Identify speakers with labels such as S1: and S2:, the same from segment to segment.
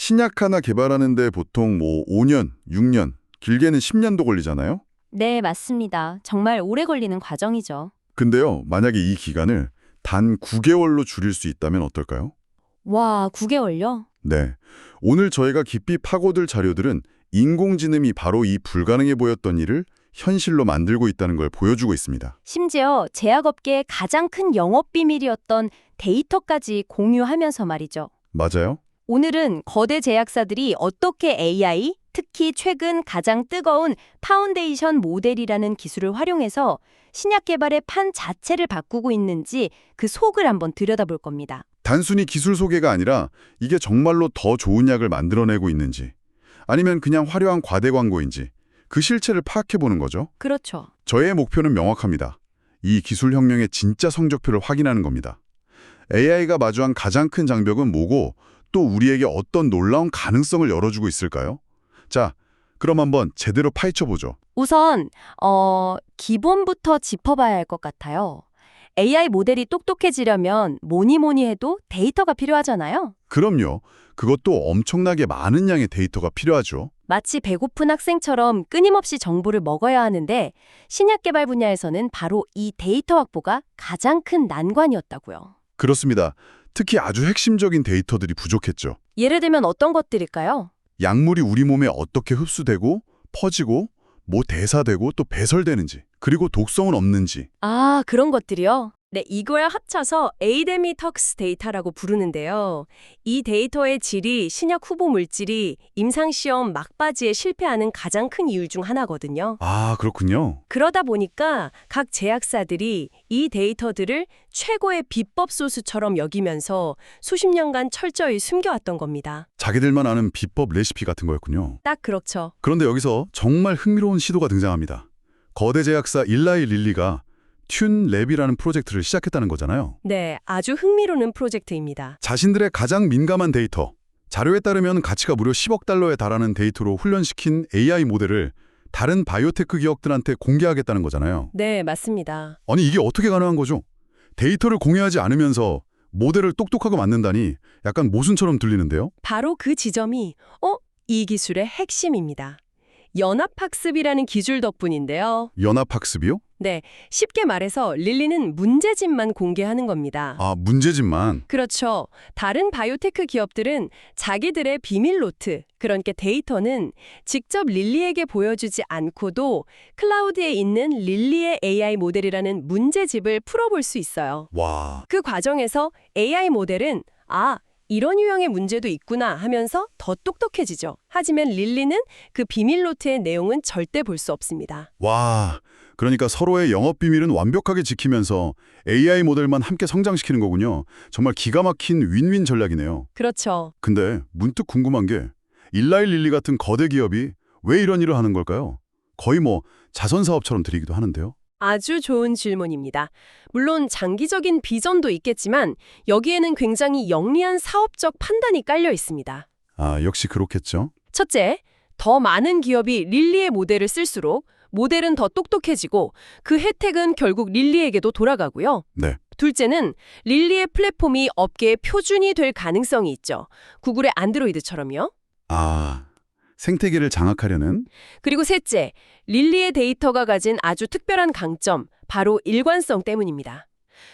S1: 신약 하나 개발하는데 보통 5년, 6년, 길게는 10년도 걸리잖아요?
S2: 네, 맞습니다. 정말 오래 걸리는 과정이죠.
S1: 근데요, 만약에 이 기간을 단 9개월로 줄일 수 있다면 어떨까요?
S2: 와, 9개월요?
S1: 네. 오늘 저희가 깊이 파고들 자료들은 인공지능이 바로 이 불가능해 보였던 일을 현실로 만들고 있다는 걸 보여주고 있습니다.
S2: 심지어 제약업계의 가장 큰 영업 비밀이었던 데이터까지 공유하면서 말이죠.
S1: 맞아요?
S2: 오늘은 거대 제약사들이 어떻게 AI, 특히 최근 가장 뜨거운 파운데이션 모델이라는 기술을 활용해서 신약 개발의 판 자체를 바꾸고 있는지 그 속을 한번 들여다볼 겁니다.
S1: 단순히 기술 소개가 아니라 이게 정말로 더 좋은 약을 만들어내고 있는지 아니면 그냥 화려한 과대 광고인지 그 실체를 파악해보는 거죠.
S2: 그렇죠.
S1: 저의 목표는 명확합니다. 이 기술 혁명의 진짜 성적표를 확인하는 겁니다. AI가 마주한 가장 큰 장벽은 뭐고 또 우리에게 어떤 놀라운 가능성을 열어주고 있을까요? 자, 그럼 한번 제대로 파헤쳐보죠.
S2: 우선 기본부터 짚어봐야 할 것 같아요. AI 모델이 똑똑해지려면 뭐니 해도 데이터가 필요하잖아요.
S1: 그럼요. 그것도 엄청나게 많은 양의 데이터가 필요하죠.
S2: 마치 배고픈 학생처럼 끊임없이 정보를 먹어야 하는데 신약 개발 분야에서는 바로 이 데이터 확보가 가장 큰 난관이었다고요.
S1: 그렇습니다. 특히 아주 핵심적인 데이터들이 부족했죠.
S2: 예를 들면 어떤 것들일까요?
S1: 약물이 우리 몸에 어떻게 흡수되고 퍼지고 뭐 대사되고 또 배설되는지 그리고 독성은 없는지
S2: 아, 그런 것들이요? 네, 이걸 합쳐서 에이데미턱스 데이터라고 부르는데요. 이 데이터의 질이 신약 후보 물질이 임상시험 막바지에 실패하는 가장 큰 이유 중 하나거든요.
S1: 아, 그렇군요.
S2: 그러다 보니까 각 제약사들이 이 데이터들을 최고의 비법 소스처럼 여기면서 수십 년간 철저히 숨겨왔던 겁니다.
S1: 자기들만 아는 비법 레시피 같은 거였군요.
S2: 딱 그렇죠.
S1: 그런데 여기서 정말 흥미로운 시도가 등장합니다. 거대 제약사 일라이 릴리가 튠랩이라는 프로젝트를 시작했다는 거잖아요.
S2: 네, 아주 흥미로운 프로젝트입니다.
S1: 자신들의 가장 민감한 데이터, 자료에 따르면 가치가 무려 10억 달러에 달하는 데이터로 훈련시킨 AI 모델을 다른 바이오테크 기업들한테 공개하겠다는 거잖아요.
S2: 네, 맞습니다.
S1: 아니 이게 어떻게 가능한 거죠? 데이터를 공유하지 않으면서 모델을 똑똑하게 만든다니 약간 모순처럼 들리는데요?
S2: 바로 그 지점이 이 기술의 핵심입니다. 연합학습이라는 기술 덕분인데요.
S1: 연합학습이요?
S2: 네, 쉽게 말해서 릴리는 문제집만 공개하는 겁니다.
S1: 아, 문제집만.
S2: 그렇죠. 다른 바이오테크 기업들은 자기들의 비밀 노트, 그러니까 데이터는 직접 릴리에게 보여주지 않고도 클라우드에 있는 릴리의 AI 모델이라는 문제집을 풀어볼 수 있어요.
S1: 와,
S2: 그 과정에서 AI 모델은 이런 유형의 문제도 있구나 하면서 더 똑똑해지죠. 하지만 릴리는 그 비밀 노트의 내용은 절대 볼 수 없습니다.
S1: 와. 그러니까 서로의 영업 비밀은 완벽하게 지키면서 AI 모델만 함께 성장시키는 거군요. 정말 기가 막힌 윈윈 전략이네요.
S2: 그렇죠.
S1: 근데 문득 궁금한 게 일라이 릴리 같은 거대 기업이 왜 이런 일을 하는 걸까요? 거의 뭐 자선 사업처럼 들리기도 하는데요.
S2: 아주 좋은 질문입니다. 물론 장기적인 비전도 있겠지만 여기에는 굉장히 영리한 사업적 판단이 깔려 있습니다.
S1: 아, 역시 그렇겠죠.
S2: 첫째, 더 많은 기업이 릴리의 모델을 쓸수록 모델은 더 똑똑해지고 그 혜택은 결국 릴리에게도 돌아가고요.
S1: 네.
S2: 둘째는 릴리의 플랫폼이 업계의 표준이 될 가능성이 있죠. 구글의 안드로이드처럼요.
S1: 아, 생태계를 장악하려는?
S2: 그리고 셋째, 릴리의 데이터가 가진 아주 특별한 강점, 바로 일관성 때문입니다.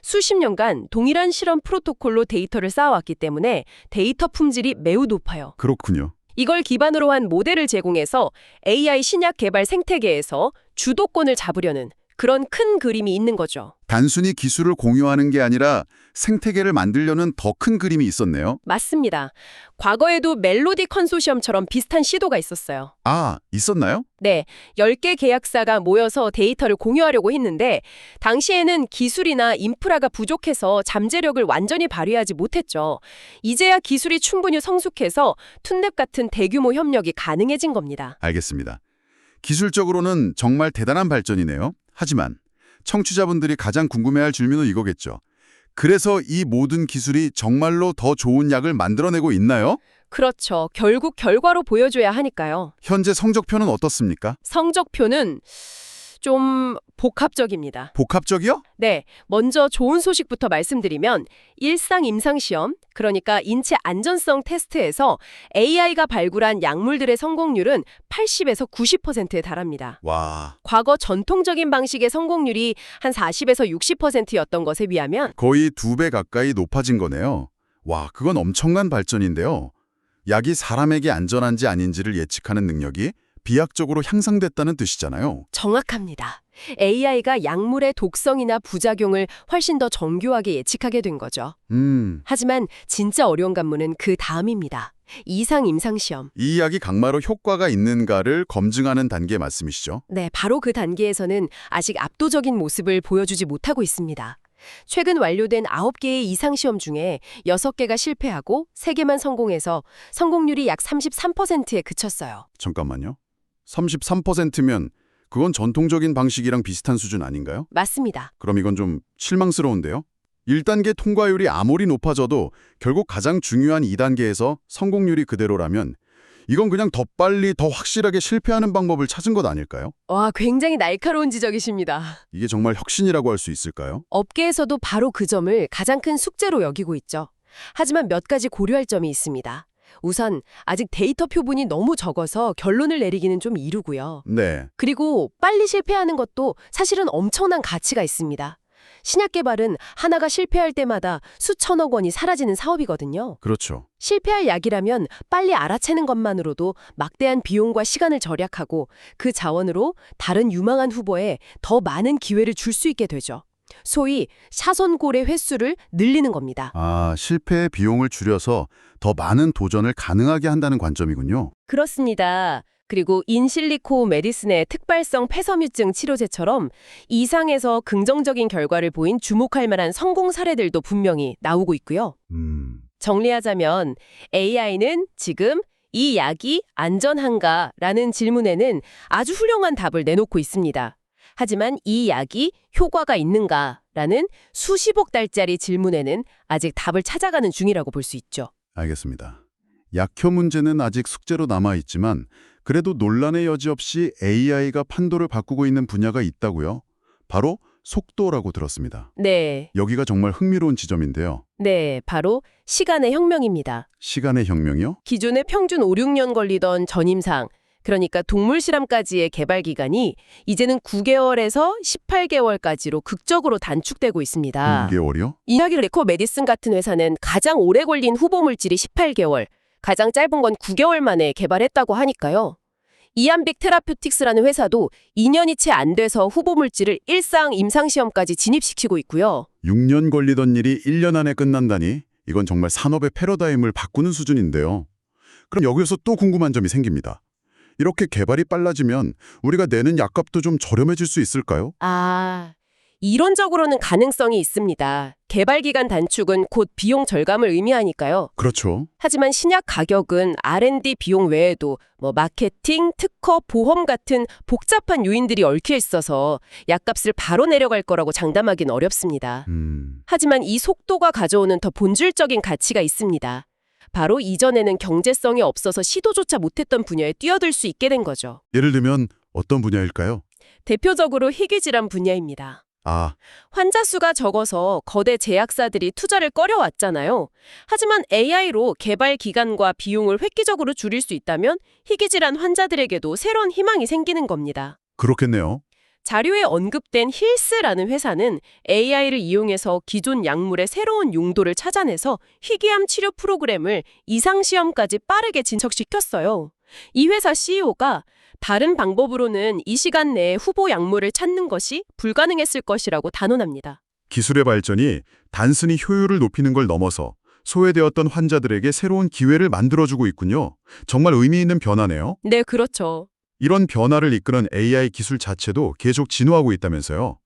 S2: 수십 년간 동일한 실험 프로토콜로 데이터를 쌓아왔기 때문에 데이터 품질이 매우 높아요.
S1: 그렇군요.
S2: 이걸 기반으로 한 모델을 제공해서 AI 신약 개발 생태계에서 주도권을 잡으려는 그런 큰 그림이 있는 거죠.
S1: 단순히 기술을 공유하는 게 아니라 생태계를 만들려는 더 큰 그림이 있었네요.
S2: 맞습니다. 과거에도 멜로디 컨소시엄처럼 비슷한 시도가 있었어요.
S1: 아, 있었나요?
S2: 네, 10개 계약사가 모여서 데이터를 공유하려고 했는데 당시에는 기술이나 인프라가 부족해서 잠재력을 완전히 발휘하지 못했죠. 이제야 기술이 충분히 성숙해서 툰랩 같은 대규모 협력이 가능해진 겁니다.
S1: 알겠습니다. 기술적으로는 정말 대단한 발전이네요. 하지만 청취자분들이 가장 궁금해할 질문은 이거겠죠. 그래서 이 모든 기술이 정말로 더 좋은 약을 만들어내고 있나요?
S2: 그렇죠. 결국 결과로 보여줘야 하니까요.
S1: 현재 성적표는 어떻습니까?
S2: 성적표는 좀 복합적입니다.
S1: 복합적이요?
S2: 네, 먼저 좋은 소식부터 말씀드리면 일상 임상시험, 그러니까 인체 안전성 테스트에서 AI가 발굴한 약물들의 성공률은 80에서 90%에 달합니다.
S1: 와,
S2: 과거 전통적인 방식의 성공률이 한 40에서 60%였던 것에 비하면
S1: 거의 2배 가까이 높아진 거네요. 와, 그건 엄청난 발전인데요. 약이 사람에게 안전한지 아닌지를 예측하는 능력이 비약적으로 향상됐다는 뜻이잖아요.
S2: 정확합니다. AI가 약물의 독성이나 부작용을 훨씬 더 정교하게 예측하게 된 거죠. 하지만 진짜 어려운 관문은 그 다음입니다. 이상 임상시험.
S1: 이 약이 강마로 효과가 있는가를 검증하는 단계 말씀이시죠?
S2: 네, 바로 그 단계에서는 아직 압도적인 모습을 보여주지 못하고 있습니다. 최근 완료된 9개의 이상시험 중에 6개가 실패하고 3개만 성공해서 성공률이 약 33%에 그쳤어요.
S1: 잠깐만요. 33%면 그건 전통적인 방식이랑 비슷한 수준 아닌가요?
S2: 맞습니다.
S1: 그럼 이건 좀 실망스러운데요? 1단계 통과율이 아무리 높아져도 결국 가장 중요한 2단계에서 성공률이 그대로라면 이건 그냥 더 빨리 더 확실하게 실패하는 방법을 찾은 것 아닐까요?
S2: 와, 굉장히 날카로운 지적이십니다.
S1: 이게 정말 혁신이라고 할 수 있을까요?
S2: 업계에서도 바로 그 점을 가장 큰 숙제로 여기고 있죠. 하지만 몇 가지 고려할 점이 있습니다. 우선 아직 데이터 표본이 너무 적어서 결론을 내리기는 좀 이르고요.
S1: 네,
S2: 그리고 빨리 실패하는 것도 사실은 엄청난 가치가 있습니다. 신약 개발은 하나가 실패할 때마다 수천억 원이 사라지는 사업이거든요.
S1: 그렇죠.
S2: 실패할 약이라면 빨리 알아채는 것만으로도 막대한 비용과 시간을 절약하고 그 자원으로 다른 유망한 후보에 더 많은 기회를 줄 수 있게 되죠. 소위 사선골의 횟수를 늘리는 겁니다.
S1: 아, 실패의 비용을 줄여서 더 많은 도전을 가능하게 한다는 관점이군요.
S2: 그렇습니다. 그리고 인실리코 메디슨의 특발성 폐섬유증 치료제처럼 이상에서 긍정적인 결과를 보인 주목할 만한 성공 사례들도 분명히 나오고 있고요. 정리하자면 AI는 지금 이 약이 안전한가라는 질문에는 아주 훌륭한 답을 내놓고 있습니다. 하지만 이 약이 효과가 있는가라는 수십억 달짜리 질문에는 아직 답을 찾아가는 중이라고 볼 수 있죠.
S1: 알겠습니다. 약효 문제는 아직 숙제로 남아있지만 그래도 논란의 여지 없이 AI가 판도를 바꾸고 있는 분야가 있다고요? 바로 속도라고 들었습니다.
S2: 네,
S1: 여기가 정말 흥미로운 지점인데요.
S2: 네, 바로 시간의 혁명입니다.
S1: 시간의 혁명이요?
S2: 기존에 평균 5, 6년 걸리던 전임상, 그러니까 동물 실험까지의 개발 기간이 이제는 9개월에서 18개월까지로 극적으로 단축되고 있습니다.
S1: 6개월이요?
S2: 인하기레코 메디슨 같은 회사는 가장 오래 걸린 후보 물질이 18개월, 가장 짧은 건 9개월 만에 개발했다고 하니까요. 이암빅 테라퓨틱스라는 회사도 2년이 채 안 돼서 후보 물질을 일상 임상시험까지 진입시키고 있고요.
S1: 6년 걸리던 일이 1년 안에 끝난다니 이건 정말 산업의 패러다임을 바꾸는 수준인데요. 그럼 여기서 또 궁금한 점이 생깁니다. 이렇게 개발이 빨라지면 우리가 내는 약값도 좀 저렴해질 수 있을까요?
S2: 이론적으로는 가능성이 있습니다. 개발 기간 단축은 곧 비용 절감을 의미하니까요.
S1: 그렇죠.
S2: 하지만 신약 가격은 R&D 비용 외에도 마케팅, 특허, 보험 같은 복잡한 요인들이 얽혀 있어서 약값을 바로 내려갈 거라고 장담하기는 어렵습니다. 하지만 이 속도가 가져오는 더 본질적인 가치가 있습니다. 바로 이전에는 경제성이 없어서 시도조차 못했던 분야에 뛰어들 수 있게 된 거죠.
S1: 예를 들면 어떤 분야일까요?
S2: 대표적으로 희귀질환 분야입니다. 환자 수가 적어서 거대 제약사들이 투자를 꺼려왔잖아요. 하지만 AI로 개발 기간과 비용을 획기적으로 줄일 수 있다면 희귀질환 환자들에게도 새로운 희망이 생기는 겁니다.
S1: 그렇겠네요.
S2: 자료에 언급된 힐스라는 회사는 AI를 이용해서 기존 약물의 새로운 용도를 찾아내서 희귀암 치료 프로그램을 이상시험까지 빠르게 진척시켰어요. 이 회사 CEO가 다른 방법으로는 이 시간 내에 후보 약물을 찾는 것이 불가능했을 것이라고 단언합니다.
S1: 기술의 발전이 단순히 효율을 높이는 걸 넘어서 소외되었던 환자들에게 새로운 기회를 만들어주고 있군요. 정말 의미 있는 변화네요.
S2: 네, 그렇죠.
S1: 이런 변화를 이끄는 AI 기술 자체도 계속 진화하고 있다면서요.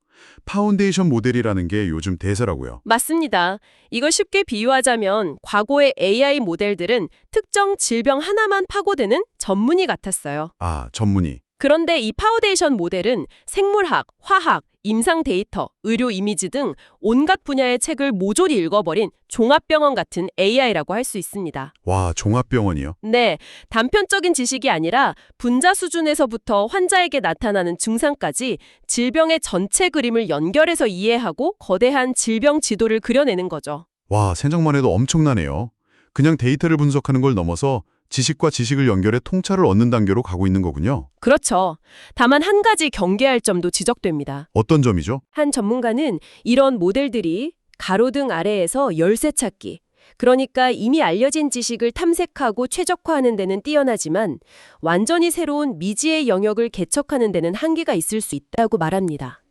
S1: 파운데이션 모델이라는 게 요즘 대세라고요.
S2: 맞습니다. 이걸 쉽게 비유하자면 과거의 AI 모델들은 특정 질병 하나만 파고드는 전문의 같았어요.
S1: 전문의.
S2: 그런데 이 파우데이션 모델은 생물학, 화학, 임상 데이터, 의료 이미지 등 온갖 분야의 책을 모조리 읽어버린 종합병원 같은 AI라고 할 수 있습니다.
S1: 와, 종합병원이요?
S2: 네, 단편적인 지식이 아니라 분자 수준에서부터 환자에게 나타나는 증상까지 질병의 전체 그림을 연결해서 이해하고 거대한 질병 지도를 그려내는 거죠.
S1: 와, 생각만 해도 엄청나네요. 그냥 데이터를 분석하는 걸 넘어서 지식과 지식을 연결해 통찰을 얻는 단계로 가고 있는 거군요.
S2: 그렇죠. 다만 한 가지 경계할 점도 지적됩니다.
S1: 어떤 점이죠?
S2: 한 전문가는 이런 모델들이 가로등 아래에서 열쇠 찾기, 그러니까 이미 알려진 지식을 탐색하고 최적화하는 데는 뛰어나지만 완전히 새로운 미지의 영역을 개척하는 데는 한계가 있을 수 있다고 말합니다.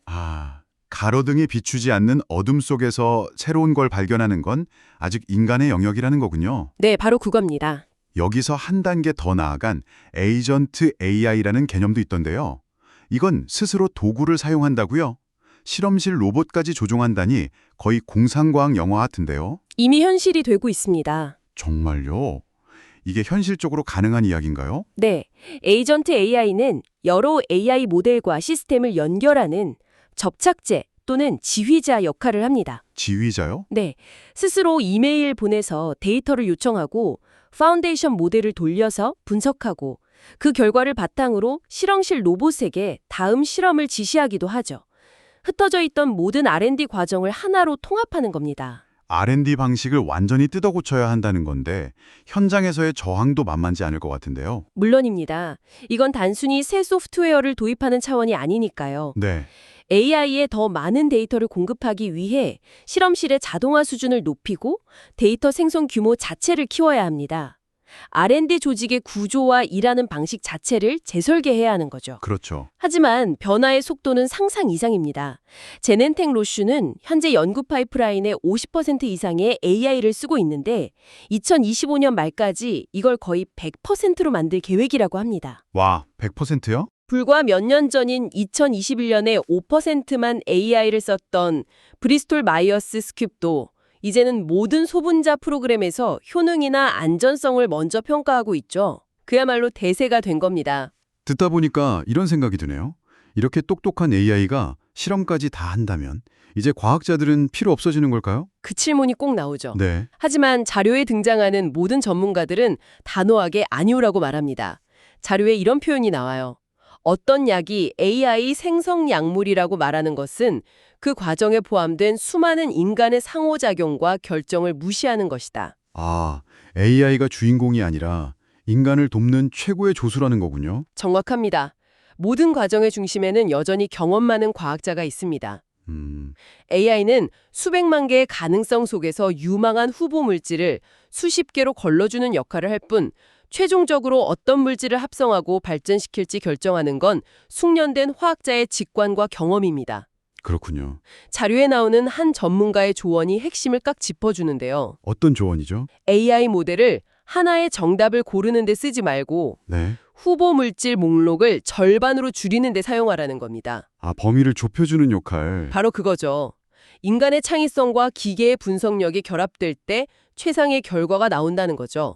S1: 가로등이 비추지 않는 어둠 속에서 새로운 걸 발견하는 건 아직 인간의 영역이라는 거군요.
S2: 네, 바로 그겁니다.
S1: 여기서 한 단계 더 나아간 에이전트 AI라는 개념도 있던데요. 이건 스스로 도구를 사용한다고요? 실험실 로봇까지 조종한다니 거의 공상과학 영화 같은데요.
S2: 이미 현실이 되고 있습니다.
S1: 정말요? 이게 현실적으로 가능한 이야기인가요?
S2: 네, 에이전트 AI는 여러 AI 모델과 시스템을 연결하는 접착제 또는 지휘자 역할을 합니다.
S1: 지휘자요?
S2: 네, 스스로 이메일 보내서 데이터를 요청하고 파운데이션 모델을 돌려서 분석하고 그 결과를 바탕으로 실험실 로봇에게 다음 실험을 지시하기도 하죠. 흩어져 있던 모든 R&D 과정을 하나로 통합하는 겁니다.
S1: R&D 방식을 완전히 뜯어고쳐야 한다는 건데 현장에서의 저항도 만만치 않을 것 같은데요.
S2: 물론입니다. 이건 단순히 새 소프트웨어를 도입하는 차원이 아니니까요.
S1: 네.
S2: AI에 더 많은 데이터를 공급하기 위해 실험실의 자동화 수준을 높이고 데이터 생성 규모 자체를 키워야 합니다. R&D 조직의 구조와 일하는 방식 자체를 재설계해야 하는 거죠.
S1: 그렇죠.
S2: 하지만 변화의 속도는 상상 이상입니다. 제넨텍 로슈는 현재 연구 파이프라인의 50% 이상의 AI를 쓰고 있는데 2025년 말까지 이걸 거의 100%로 만들 계획이라고 합니다.
S1: 와, 100%요?
S2: 불과 몇 년 전인 2021년에 5%만 AI를 썼던 브리스톨 마이어스 스큐브도 이제는 모든 소분자 프로그램에서 효능이나 안전성을 먼저 평가하고 있죠. 그야말로 대세가 된 겁니다.
S1: 듣다 보니까 이런 생각이 드네요. 이렇게 똑똑한 AI가 실험까지 다 한다면 이제 과학자들은 필요 없어지는 걸까요?
S2: 그 질문이 꼭 나오죠.
S1: 네.
S2: 하지만 자료에 등장하는 모든 전문가들은 단호하게 아니오라고 말합니다. 자료에 이런 표현이 나와요. 어떤 약이 AI 생성 약물이라고 말하는 것은 그 과정에 포함된 수많은 인간의 상호작용과 결정을 무시하는 것이다.
S1: AI가 주인공이 아니라 인간을 돕는 최고의 조수라는 거군요.
S2: 정확합니다. 모든 과정의 중심에는 여전히 경험 많은 과학자가 있습니다. AI는 수백만 개의 가능성 속에서 유망한 후보 물질을 수십 개로 걸러주는 역할을 할 뿐 최종적으로 어떤 물질을 합성하고 발전시킬지 결정하는 건 숙련된 화학자의 직관과 경험입니다.
S1: 그렇군요.
S2: 자료에 나오는 한 전문가의 조언이 핵심을 깍 짚어주는데요.
S1: 어떤 조언이죠?
S2: AI 모델을 하나의 정답을 고르는 데 쓰지 말고
S1: 네.
S2: 후보 물질 목록을 절반으로 줄이는 데 사용하라는 겁니다.
S1: 범위를 좁혀주는 역할.
S2: 바로 그거죠. 인간의 창의성과 기계의 분석력이 결합될 때 최상의 결과가 나온다는 거죠.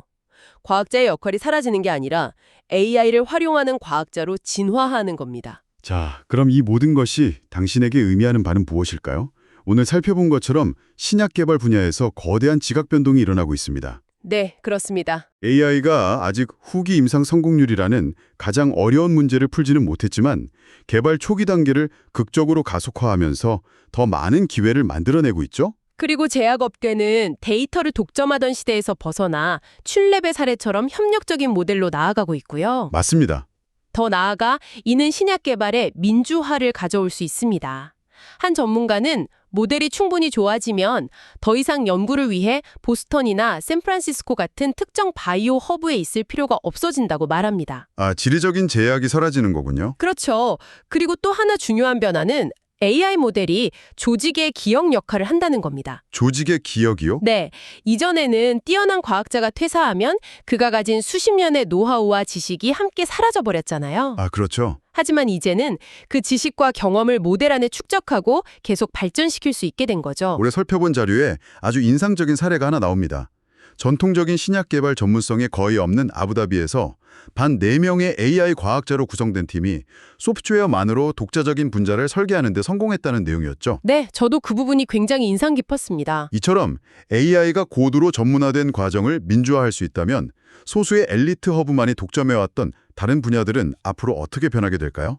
S2: 과학자의 역할이 사라지는 게 아니라 AI를 활용하는 과학자로 진화하는 겁니다.
S1: 자, 그럼 이 모든 것이 당신에게 의미하는 바는 무엇일까요? 오늘 살펴본 것처럼 신약 개발 분야에서 거대한 지각 변동이 일어나고 있습니다.
S2: 네, 그렇습니다.
S1: AI가 아직 후기 임상 성공률이라는 가장 어려운 문제를 풀지는 못했지만 개발 초기 단계를 극적으로 가속화하면서 더 많은 기회를 만들어내고 있죠?
S2: 그리고 제약업계는 데이터를 독점하던 시대에서 벗어나 춘랩의 사례처럼 협력적인 모델로 나아가고 있고요.
S1: 맞습니다.
S2: 더 나아가 이는 신약 개발에 민주화를 가져올 수 있습니다. 한 전문가는 모델이 충분히 좋아지면 더 이상 연구를 위해 보스턴이나 샌프란시스코 같은 특정 바이오 허브에 있을 필요가 없어진다고 말합니다.
S1: 지리적인 제약이 사라지는 거군요.
S2: 그렇죠. 그리고 또 하나 중요한 변화는 AI 모델이 조직의 기억 역할을 한다는 겁니다.
S1: 조직의 기억이요?
S2: 네, 이전에는 뛰어난 과학자가 퇴사하면 그가 가진 수십 년의 노하우와 지식이 함께 사라져버렸잖아요.
S1: 그렇죠.
S2: 하지만 이제는 그 지식과 경험을 모델 안에 축적하고 계속 발전시킬 수 있게 된 거죠.
S1: 올해 살펴본 자료에 아주 인상적인 사례가 하나 나옵니다. 전통적인 신약 개발 전문성이 거의 없는 아부다비에서 반 4명의 AI 과학자로 구성된 팀이 소프트웨어만으로 독자적인 분자를 설계하는 데 성공했다는 내용이었죠.
S2: 네, 저도 그 부분이 굉장히 인상 깊었습니다.
S1: 이처럼 AI가 고도로 전문화된 과정을 민주화할 수 있다면 소수의 엘리트 허브만이 독점해왔던 다른 분야들은 앞으로 어떻게 변하게 될까요?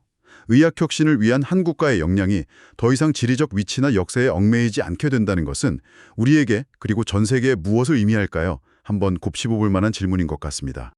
S1: 의학혁신을 위한 한 국가의 역량이 더 이상 지리적 위치나 역사에 얽매이지 않게 된다는 것은 우리에게 그리고 전 세계에 무엇을 의미할까요? 한번 곱씹어볼 만한 질문인 것 같습니다.